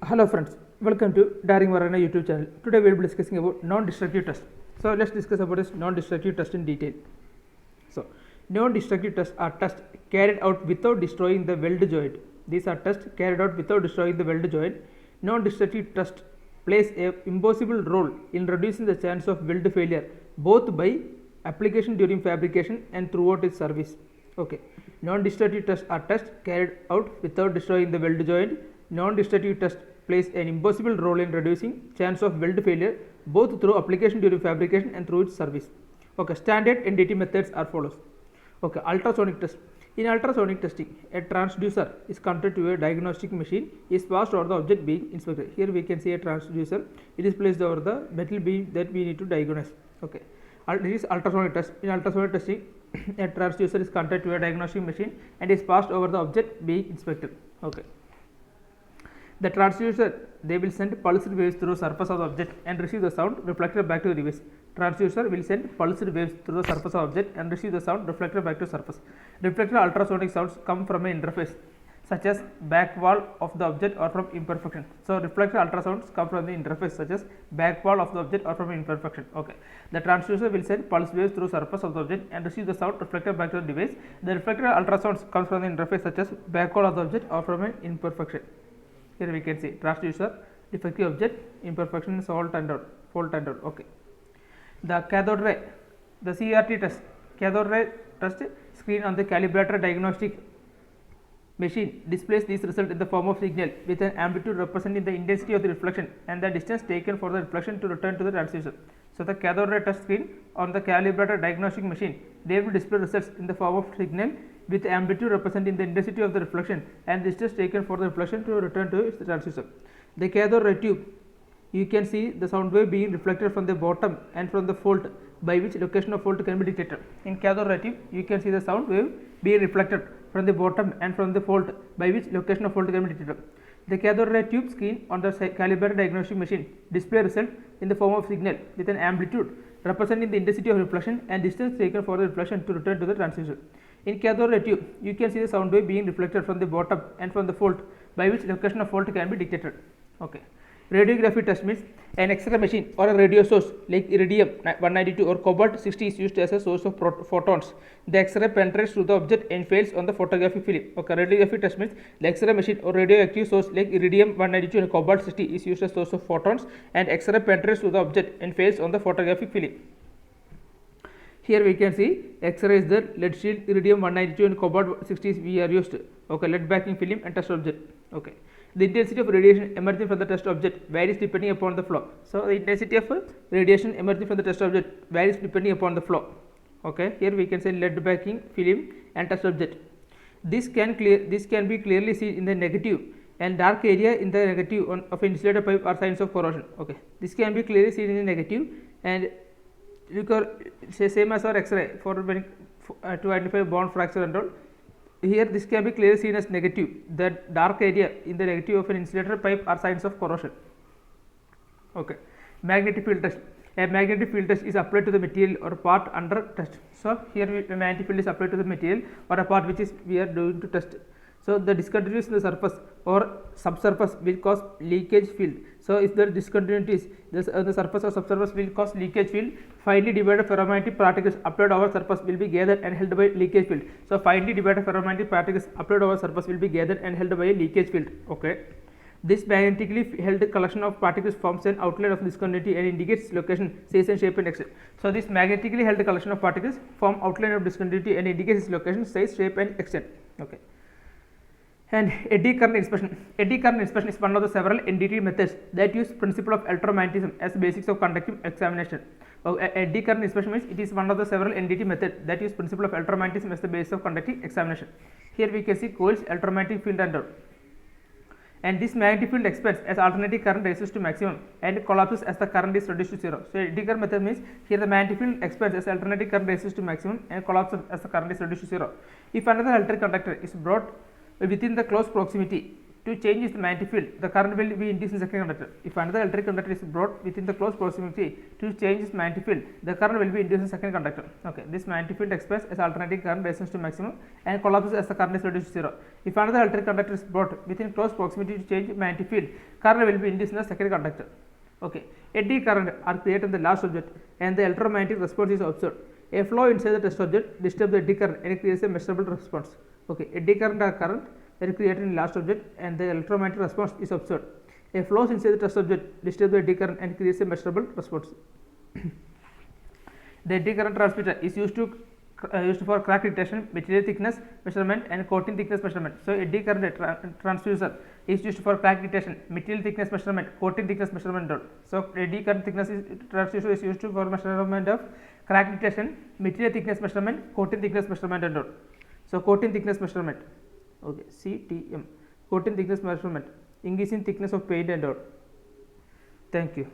Hello friends, welcome to Daring Varana YouTube channel. Today we will be discussing about non-destructive test. So let's discuss about this non-destructive test in detail. So non-destructive tests are tests carried out without destroying the weld joint. These are tests carried out without destroying the weld joint. Non-destructive test plays a impossible role in reducing the chance of weld failure both by application during fabrication and throughout its service. Okay, non-destructive tests are tests carried out without destroying the weld joint. Non-destructive test plays an impossible role in reducing chance of weld failure both through application during fabrication and through its service. Okay, standard NDT methods are follows. Okay, ultrasonic test. In ultrasonic testing, a transducer is connected to a diagnostic machine is passed over the object being inspected. Here we can see a transducer. It is placed over the metal beam that we need to diagnose. Okay, this is ultrasonic test. In ultrasonic testing, a transducer is connected to a diagnostic machine and is passed over the object being inspected. Okay. The transducer, they will send pulsed waves through the surface of the object and receive the sound reflected back to the device. Transducer will send pulsed waves through the surface of the object and receive the sound reflected back to the surface. Reflected ultrasonic sounds come from an interface such as back wall of the object or from imperfection. So reflected ultrasounds come from the interface such as back wall of the object or from imperfection. Okay. The transducer will send pulse waves through surface of the object and receive the sound reflected back to the device. The reflected ultrasounds come from the interface such as back wall of the object or from an imperfection. Here we can see transducer, defective object, imperfection, fault and all. Okay. The cathode ray, the CRT test, cathode ray test screen on the calibrator diagnostic machine displays this result in the form of signal with an amplitude representing the intensity of the reflection and the distance taken for the reflection to return to the transducer. So the cathode ray test screen on the calibrator diagnostic machine, they will display results in the form of signal with amplitude representing the intensity of the reflection and distance taken for the reflection to return to its transducer. The cathode ray tube, you can see the sound wave being reflected from the bottom and from the fault by which location of fault can be detected. In cathode ray tube, you can see the sound wave being reflected from the bottom and from the fault by which location of fault can be detected. The cathode ray tube screen on the calibrator diagnostic machine display result in the form of signal with an amplitude representing the intensity of reflection and distance taken for the reflection to return to the transducer. In cathode ray tube, you can see the sound wave being reflected from the bottom and from the fault by which location of fault can be detected. Okay. Radiography test means an X-ray machine or a radio source like iridium 192 or cobalt 60 is used as a source of photons. The X-ray penetrates to the object and fails on the photographic film. Okay, radiography test means the X-ray machine or radioactive source like iridium 192 and cobalt 60 is used as a source of photons and X-ray penetrates to the object and fails on the photographic film. Here we can see X-ray is the lead shield, iridium 192 and cobalt 60 we are used. Okay, lead backing film and test object. Okay. The intensity of radiation emerging from the test object varies depending upon the flow. So the intensity of radiation emerging from the test object varies depending upon the flow. Okay, here we can say lead backing film and test object. This can be clearly seen in the negative and dark area in the negative of an insulator pipe are signs of corrosion. Okay, this can be clearly seen in the negative and same as our X-ray to identify bond fracture and all. Here this can be clearly seen as negative. The dark area in the negative of an insulator pipe are signs of corrosion. Okay. Magnetic field test. A magnetic field test is applied to the material or part under test. So here a magnetic field is applied to the material or a part which is we are doing to test. So the discontinuities in the surface or subsurface will cause leakage field. So if there are discontinuities, the surface or subsurface will cause leakage field. Finely divided ferromagnetic particles applied over surface will be gathered and held by leakage field. So finely divided ferromagnetic particles applied over surface will be gathered and held by a leakage field. Okay. This magnetically held collection of particles forms an outline of discontinuity and indicates location, size and shape and extent. So this magnetically held collection of particles form outline of discontinuity and indicates its location, size, shape and extent. Okay. And eddy current inspection. Eddy current inspection is one of the several NDT methods that use principle of electromagnetism as basics of conductive examination. Eddy current inspection means it is one of the several NDT methods that use principle of electromagnetism as the basis of conductive examination. Here we can see coils, electromagnetic field and all. And this magnetic field expands as alternating current rises to maximum and collapses as the current is reduced to zero. So eddy current method means here the magnetic field expands as alternating current rises to maximum and collapses as the current is reduced to zero. If another electric conductor is brought within the close proximity to change the magnetic field, the current will be induced in second conductor. If another electric conductor is brought within the close proximity to change its magnetic field, the current will be induced in second conductor. Okay, this magnetic field expressed as alternating current rises to maximum and collapses as the current is reduced to zero. If another electric conductor is brought within close proximity to change magnetic field, current will be induced in the second conductor. Okay, eddy current are created in the last object and the electromagnetic response is observed. A flow inside the test object disturbs the eddy current and it creates a measurable response. Okay, eddy current are current that is created in the last object and the electromagnetic response is observed. A flows inside the test object disturbs the eddy current and creates a measurable response. The eddy current transmitter is used for crack detection, material thickness measurement and coating thickness measurement. So eddy current transducer is used for crack detection, material thickness measurement, coating thickness measurement. So eddy current thickness transducer is used for measurement of crack detection, material thickness measurement, coating thickness measurement and all. So coating thickness measurement, okay, CTM, coating thickness measurement, increasing thickness of paint and all. Thank you.